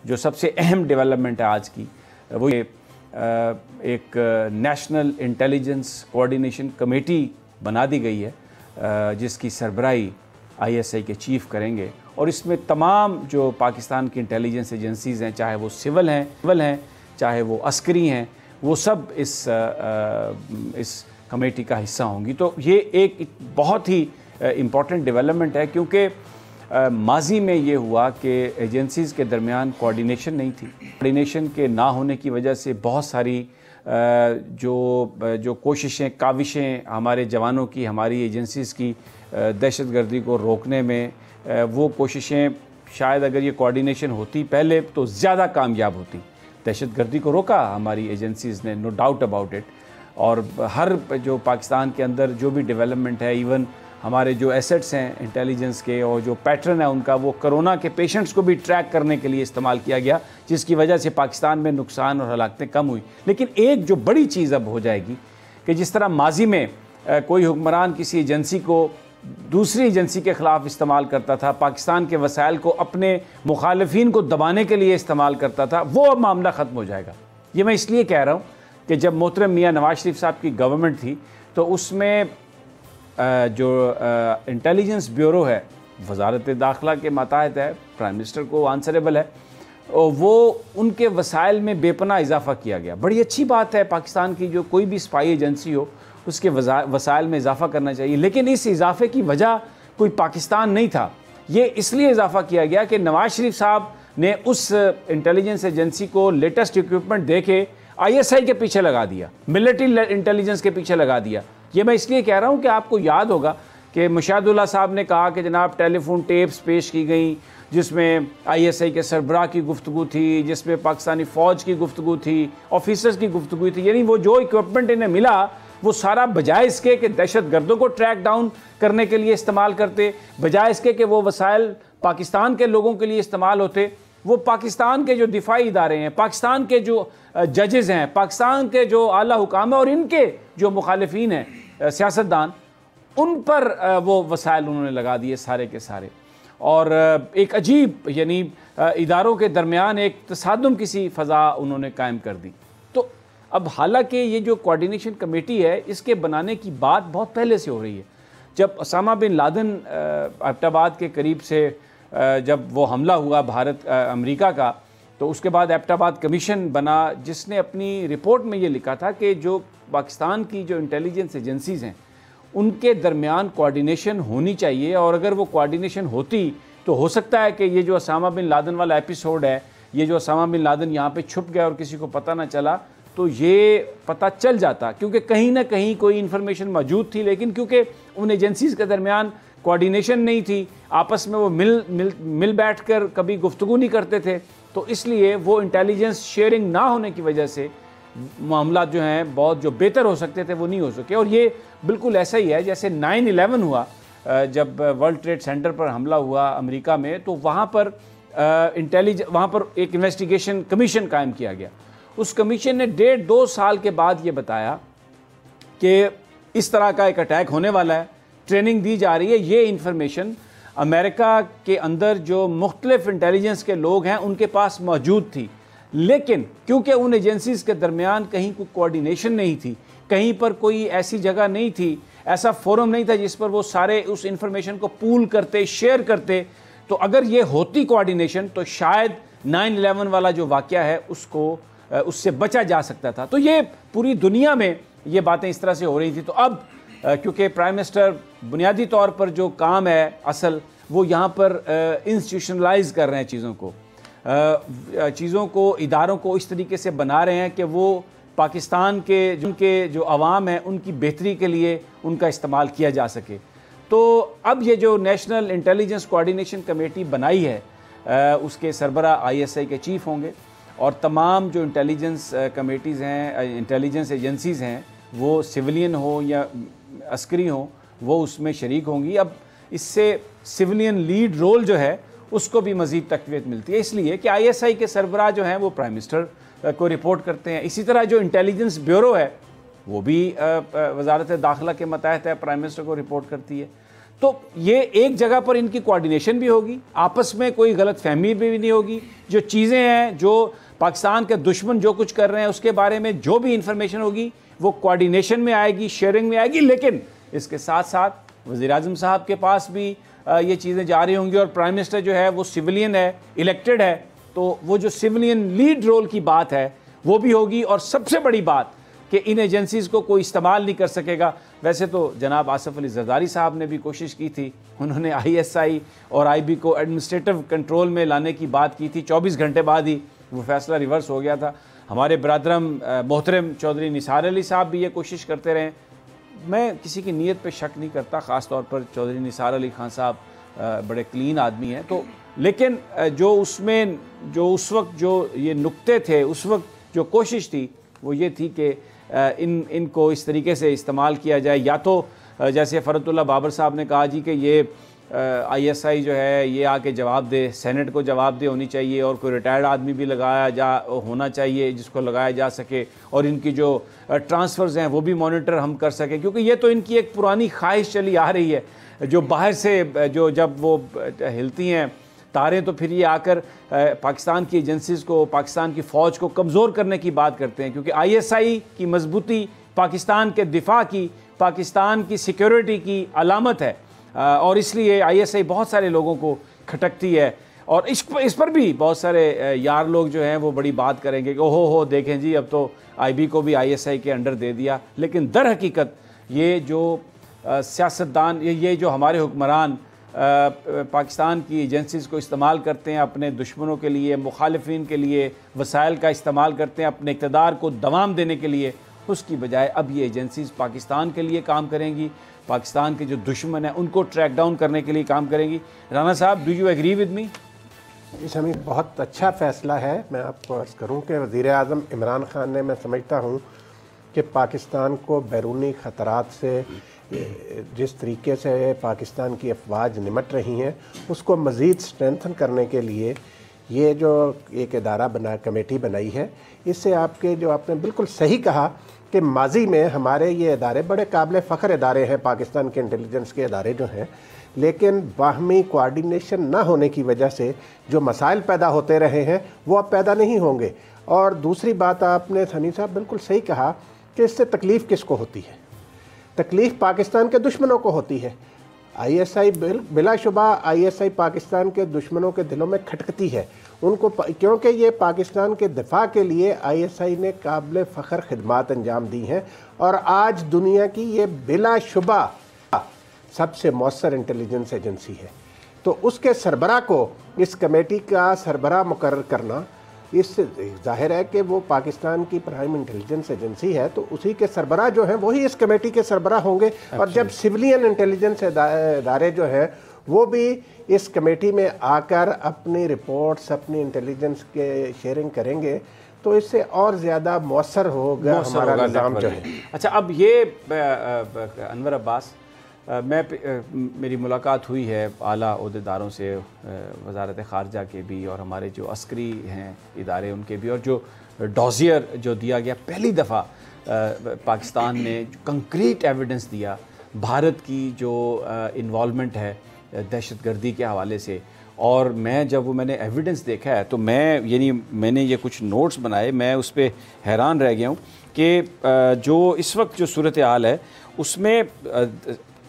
جو سب سے اہم ڈیولپمنٹ ہے آج کی وہ ایک نیشنل انٹیلیجنس کوآرڈینیشن کمیٹی بنا دی گئی ہے جس کی سربراہی ISI کے چیف کریں گے، اور اس میں تمام جو پاکستان کی انٹیلیجنس ایجنسیز ہیں، چاہے وہ سول ہیں چاہے وہ عسکری ہیں، وہ سب اس کمیٹی کا حصہ ہوں گی۔ تو یہ ایک بہت ہی امپورٹنٹ ڈیولپمنٹ ہے، کیونکہ ماضی میں یہ ہوا کہ ایجنسیز کے درمیان کوآرڈینیشن نہیں تھی۔ کوآرڈینیشن کے نہ ہونے کی وجہ سے بہت ساری جو کوششیں کاوشیں ہمارے جوانوں کی، ہماری ایجنسیز کی دہشت گردی کو روکنے میں، وہ کوششیں شاید اگر یہ کوآرڈینیشن ہوتی پہلے تو زیادہ کامیاب ہوتی۔ دہشت گردی کو روکا ہماری ایجنسیز نے، نو ڈاؤٹ اباؤٹ اٹ، اور ہر جو پاکستان کے اندر جو بھی ڈیولپمنٹ ہے، ایون ہمارے جو ایسٹس ہیں انٹیلیجنس کے اور جو پیٹرن ہے ان کا، وہ کرونا کے پیشنٹس کو بھی ٹریک کرنے کے لیے استعمال کیا گیا، جس کی وجہ سے پاکستان میں نقصان اور ہلاکتیں کم ہوئی۔ لیکن ایک جو بڑی چیز اب ہو جائے گی کہ جس طرح ماضی میں کوئی حکمران کسی ایجنسی کو دوسری ایجنسی کے خلاف استعمال کرتا تھا، پاکستان کے وسائل کو اپنے مخالفین کو دبانے کے لیے استعمال کرتا تھا، وہ اب معاملہ ختم ہو جائے گا۔ یہ میں اس لیے کہہ رہا ہوں کہ جب محترم میاں نواز شریف صاحب کی گورنمنٹ تھی تو اس میں جو انٹیلیجنس بیورو ہے، وزارت داخلہ کے ماتحت ہے، پرائم منسٹر کو آنسریبل ہے، وہ ان کے وسائل میں بے پناہ اضافہ کیا گیا۔ بڑی اچھی بات ہے، پاکستان کی جو کوئی بھی اسپائی ایجنسی ہو اس کے وسائل میں اضافہ کرنا چاہیے، لیکن اس اضافے کی وجہ کوئی پاکستان نہیں تھا۔ یہ اس لیے اضافہ کیا گیا کہ نواز شریف صاحب نے اس انٹیلیجنس ایجنسی کو لیٹسٹ اکوپمنٹ دے کے ISI کے پیچھے لگا دیا، ملٹری انٹیلیجنس کے پیچھے لگا دیا۔ یہ میں اس لیے کہہ رہا ہوں کہ آپ کو یاد ہوگا کہ مشاہد اللہ صاحب نے کہا کہ جناب ٹیلی فون ٹیپس پیش کی گئیں جس میں ISI کے سربراہ کی گفتگو تھی، جس میں پاکستانی فوج کی گفتگو تھی، آفیسرز کی گفتگو تھی، یعنی وہ جو اکوپمنٹ انہیں ملا وہ سارا بجائے اس کے کہ دہشت گردوں کو ٹریک ڈاؤن کرنے کے لیے استعمال کرتے، بجائے اس کے کہ وہ وسائل پاکستان کے لوگوں کے لیے استعمال ہوتے، وہ پاکستان کے جو دفاعی ادارے ہیں، پاکستان کے جو ججز ہیں، پاکستان کے جو اعلیٰ حکام ہیں اور ان کے جو مخالفین ہیں سیاستدان، ان پر وہ وسائل انہوں نے لگا دیے سارے کے سارے، اور ایک عجیب یعنی اداروں کے درمیان ایک تصادم کسی فضا انہوں نے قائم کر دی۔ تو اب حالانکہ یہ جو کوآرڈینیشن کمیٹی ہے اس کے بنانے کی بات بہت پہلے سے ہو رہی ہے۔ جب اسامہ بن لادن ایبٹ آباد کے قریب سے جب وہ حملہ ہوا امریکہ کا، تو اس کے بعد ایبٹ آباد کمیشن بنا جس نے اپنی رپورٹ میں یہ لکھا تھا کہ جو پاکستان کی جو انٹیلیجنس ایجنسیز ہیں ان کے درمیان کوآرڈینیشن ہونی چاہیے، اور اگر وہ کوآرڈینیشن ہوتی تو ہو سکتا ہے کہ یہ جو اسامہ بن لادن والا ایپیسوڈ ہے، یہ جو اسامہ بن لادن یہاں پہ چھپ گیا اور کسی کو پتہ نہ چلا، تو یہ پتہ چل جاتا، کیونکہ کہیں نہ کہیں کوئی انفارمیشن موجود تھی، لیکن کیونکہ ان ایجنسیز کے درمیان کوآرڈینیشن نہیں تھی، آپس میں وہ مل بیٹھ کر کبھی گفتگو نہیں کرتے تھے، تو اس لیے وہ انٹیلیجنس شیئرنگ نہ ہونے کی وجہ سے معاملات جو ہیں بہت جو بہتر ہو سکتے تھے وہ نہیں ہو سکے۔ اور یہ بالکل ایسا ہی ہے جیسے 9/11 ہوا، جب ورلڈ ٹریڈ سینٹر پر حملہ ہوا امریکہ میں، تو وہاں پر ایک انویسٹیگیشن کمیشن قائم کیا گیا۔ اس کمیشن نے 1.5-2 سال کے بعد یہ بتایا کہ اس طرح کا ایک اٹیک ہونے والا ہے، ٹریننگ دی جا رہی ہے۔ یہ انفارمیشن امریکہ کے اندر جو مختلف انٹیلیجنس کے لوگ ہیں ان کے پاس موجود تھی، لیکن کیونکہ ان ایجنسیز کے درمیان کہیں کوئی کوآرڈینیشن نہیں تھی، کہیں پر کوئی ایسی جگہ نہیں تھی، ایسا فورم نہیں تھا جس پر وہ سارے اس انفارمیشن کو پول کرتے، شیئر کرتے، تو اگر یہ ہوتی کوآرڈینیشن تو شاید 9/11 والا جو واقعہ ہے اس سے بچا جا سکتا تھا۔ تو یہ پوری دنیا میں یہ باتیں اس طرح سے ہو رہی تھی۔ تو اب کیونکہ پرائم منسٹر بنیادی طور پر جو کام ہے اصل وہ یہاں پر انسٹیٹیوشنلائز کر رہے ہیں چیزوں کو اداروں کو اس طریقے سے بنا رہے ہیں کہ وہ پاکستان کے جن کے جو عوام ہیں ان کی بہتری کے لیے ان کا استعمال کیا جا سکے۔ تو اب یہ جو نیشنل انٹیلیجنس کوآرڈینیشن کمیٹی بنائی ہے اس کے سربراہ ISI کے چیف ہوں گے، اور تمام جو انٹیلیجنس کمیٹیز ہیں، انٹیلیجنس ایجنسیز ہیں، وہ سویلین ہوں یا عسکری ہوں، وہ اس میں شریک ہوں گی۔ اب اس سے سویلین لیڈ رول جو ہے اس کو بھی مزید تقویت ملتی ہے، اس لیے کہ ISI کے سربراہ جو ہیں وہ پرائم منسٹر کو رپورٹ کرتے ہیں۔ اسی طرح جو انٹیلیجنس بیورو ہے وہ بھی وزارت داخلہ کے ماتحت ہے، پرائم منسٹر کو رپورٹ کرتی ہے۔ تو یہ ایک جگہ پر ان کی کوارڈینیشن بھی ہوگی, آپس میں کوئی غلط فہمی بھی نہیں ہوگی, جو چیزیں ہیں جو پاکستان کے دشمن جو کچھ کر رہے ہیں اس کے بارے میں جو بھی انفارمیشن ہوگی وہ کوارڈینیشن میں آئے گی, شیئرنگ میں آئے گی. لیکن اس کے ساتھ ساتھ وزیر اعظم صاحب کے پاس بھی یہ چیزیں جا رہی ہوں گی, اور پرائم منسٹر جو ہے وہ سویلین ہے, الیکٹڈ ہے, تو وہ جو سویلین لیڈ رول کی بات ہے وہ بھی ہوگی. اور سب سے بڑی بات کہ ان ایجنسیز کو کوئی استعمال نہیں کر سکے گا. ویسے تو جناب آصف علی زرداری صاحب نے بھی کوشش کی تھی, انہوں نے آئی ایس آئی اور آئی بی کو ایڈمنسٹریٹو کنٹرول میں لانے کی بات کی تھی, 24 گھنٹے بعد ہی وہ فیصلہ ریورس ہو گیا تھا. ہمارے برادرم محترم چودھری نثار علی صاحب بھی یہ کوشش کرتے رہے. میں کسی کی نیت پہ شک نہیں کرتا, خاص طور پر چودھری نثار علی خان صاحب بڑے کلین آدمی ہیں, تو لیکن جو اس میں جو اس وقت جو یہ نکتے تھے, اس وقت جو کوشش تھی وہ یہ تھی کہ ان کو اس طریقے سے استعمال کیا جائے, یا تو جیسے فرت اللہ بابر صاحب نے کہا جی کہ یہ آئی ایس آئی جو ہے یہ آ کے جواب دے, سینٹ کو جواب دے ہونی چاہیے, اور کوئی ریٹائرڈ آدمی بھی ہونا چاہیے جس کو لگایا جا سکے, اور ان کی جو ٹرانسفرز ہیں وہ بھی مانیٹر ہم کر سکیں, کیونکہ یہ تو ان کی ایک پرانی خواہش چلی آ رہی ہے, جو باہر سے جو جب وہ ہلتی ہیں تاریں تو پھر یہ آ کر پاکستان کی ایجنسیز کو, پاکستان کی فوج کو کمزور کرنے کی بات کرتے ہیں, کیونکہ آئی ایس آئی کی مضبوطی پاکستان کے دفاع کی, پاکستان کی سیکیورٹی کی علامت ہے, اور اس لیے آئی ایس آئی بہت سارے لوگوں کو کھٹکتی ہے. اور اس پر بھی بہت سارے یار لوگ جو ہیں وہ بڑی بات کریں گے کہ ہو دیکھیں جی اب تو آئی بی کو بھی آئی ایس آئی کے انڈر دے دیا. لیکن در حقیقت یہ جو سیاستدان, یہ جو ہمارے حکمران پاکستان کی ایجنسیز کو استعمال کرتے ہیں اپنے دشمنوں کے لیے, مخالفین کے لیے, وسائل کا استعمال کرتے ہیں اپنے اقتدار کو دوام دینے کے لیے, اس کی بجائے اب یہ ایجنسیز پاکستان کے لیے کام کریں گی, پاکستان کے جو دشمن ہیں ان کو ٹریک ڈاؤن کرنے کے لیے کام کریں گی. رانا صاحب, do you agree with me? اس ہمیں بہت اچھا فیصلہ ہے. میں آپ کو عرض کروں کہ وزیر اعظم عمران خان نے, میں سمجھتا ہوں کہ پاکستان کو بیرونی خطرات سے جس طریقے سے پاکستان کی افواج نمٹ رہی ہیں اس کو مزید سٹرینتھن کرنے کے لیے یہ جو ایک ادارہ کمیٹی بنائی ہے, اس سے آپ نے بالکل صحیح کہا کہ ماضی میں ہمارے یہ ادارے بڑے قابل فخر ادارے ہیں, پاکستان کے انٹیلیجنس کے ادارے جو ہیں, لیکن باہمی کوارڈینیشن نہ ہونے کی وجہ سے جو مسائل پیدا ہوتے رہے ہیں وہ اب پیدا نہیں ہوں گے. اور دوسری بات آپ نے سنی صاحب بالکل صحیح کہا کہ اس سے تکلیف کس کو ہوتی ہے؟ تکلیف پاکستان کے دشمنوں کو ہوتی ہے. آئی ایس آئی بلا شبہ آئی ایس آئی پاکستان کے دشمنوں کے دلوں میں کھٹکتی ہے ان کو, کیونکہ یہ پاکستان کے دفاع کے لیے آئی ایس آئی نے قابل فخر خدمات انجام دی ہیں, اور آج دنیا کی یہ بلا شبہ سب سے مؤثر انٹیلیجنس ایجنسی ہے. تو اس کے سربراہ کو اس کمیٹی کا سربراہ مقرر کرنا, اس سے ظاہر ہے کہ وہ پاکستان کی پرائم انٹیلیجنس ایجنسی ہے, تو اسی کے سربراہ جو ہیں وہی اس کمیٹی کے سربراہ ہوں گے. اور جب سویلین انٹیلیجنس ادارے جو ہیں وہ بھی اس کمیٹی میں آ کر اپنی رپورٹس, اپنی انٹیلیجنس کے شیئرنگ کریں گے, تو اس سے اور زیادہ مؤثر ہوگا ہمارا نظام جو ہے. اچھا, اب یہ انور عباس, میری ملاقات ہوئی ہے اعلیٰ عہدیداروں سے, وزارت خارجہ کے بھی اور ہمارے جو عسکری ہیں ادارے ان کے بھی, اور جو ڈوزیئر جو دیا گیا پہلی دفعہ پاکستان نے کنکریٹ ایویڈنس دیا بھارت کی جو انوالومنٹ ہے دہشت گردی کے حوالے سے. اور جب میں نے ایویڈنس دیکھا ہے تو میں نے یہ کچھ نوٹس بنائے, میں اس پہ حیران رہ گیا ہوں کہ جو اس وقت جو صورتحال ہے اس میں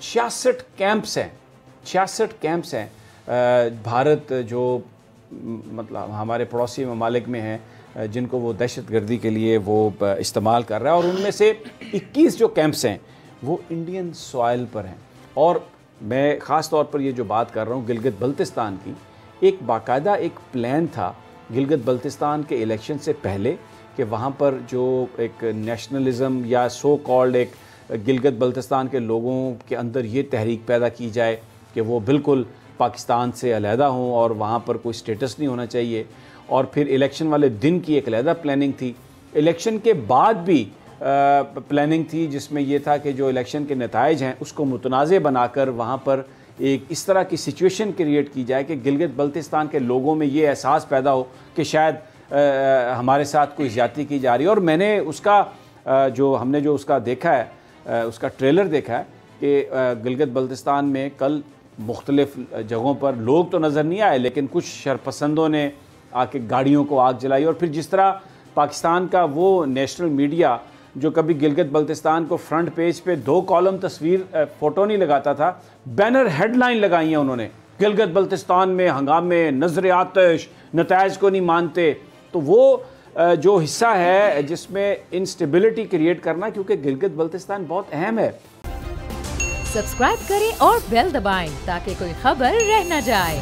66 کیمپس ہیں بھارت جو مطلب ہمارے پڑوسی ممالک میں ہیں جن کو وہ دہشت گردی کے لیے وہ استعمال کر رہا ہے, اور ان میں سے 21 جو کیمپس ہیں وہ انڈین سوائل پر ہیں. اور میں خاص طور پر یہ جو بات کر رہا ہوں گلگت بلتستان کی, ایک باقاعدہ ایک پلان تھا گلگت بلتستان کے الیکشن سے پہلے کہ وہاں پر جو ایک نیشنلزم یا سو کالڈ ایک گلگت بلتستان کے لوگوں کے اندر یہ تحریک پیدا کی جائے کہ وہ بالکل پاکستان سے علیحدہ ہوں اور وہاں پر کوئی سٹیٹس نہیں ہونا چاہیے. اور پھر الیکشن والے دن کی ایک علیحدہ پلاننگ تھی, الیکشن کے بعد بھی پلاننگ تھی جس میں یہ تھا کہ جو الیکشن کے نتائج ہیں اس کو متنازع بنا کر وہاں پر ایک اس طرح کی سچویشن کریٹ کی جائے کہ گلگت بلتستان کے لوگوں میں یہ احساس پیدا ہو کہ شاید ہمارے ساتھ کوئی زیادتی کی جا رہی ہے. اور میں نے اس کا جو ہم نے جو اس کا دیکھا ہے, اس کا ٹریلر دیکھا ہے, کہ گلگت بلتستان میں کل مختلف جگہوں پر لوگ تو نظر نہیں آئے لیکن کچھ شرپسندوں نے آ کے گاڑیوں کو آگ جلائی، اور پھر جس طرح پاکستان کا وہ نیشنل میڈیا جو کبھی گلگت بلتستان کو فرنٹ پیج پہ 2 کالم تصویر فوٹو نہیں لگاتا تھا، بینر ہیڈ لائن لگائی ہیں انہوں نے، گلگت بلتستان میں ہنگامے، نظر آتش، نتائج کو نہیں مانتے. تو وہ جو حصہ ہے جس میں انسٹیبلٹی کریٹ کرنا، کیونکہ گلگت بلتستان بہت اہم ہے. سبسکرائب کریں اور بیل دبائیں تاکہ کوئی خبر رہ نہ جائے.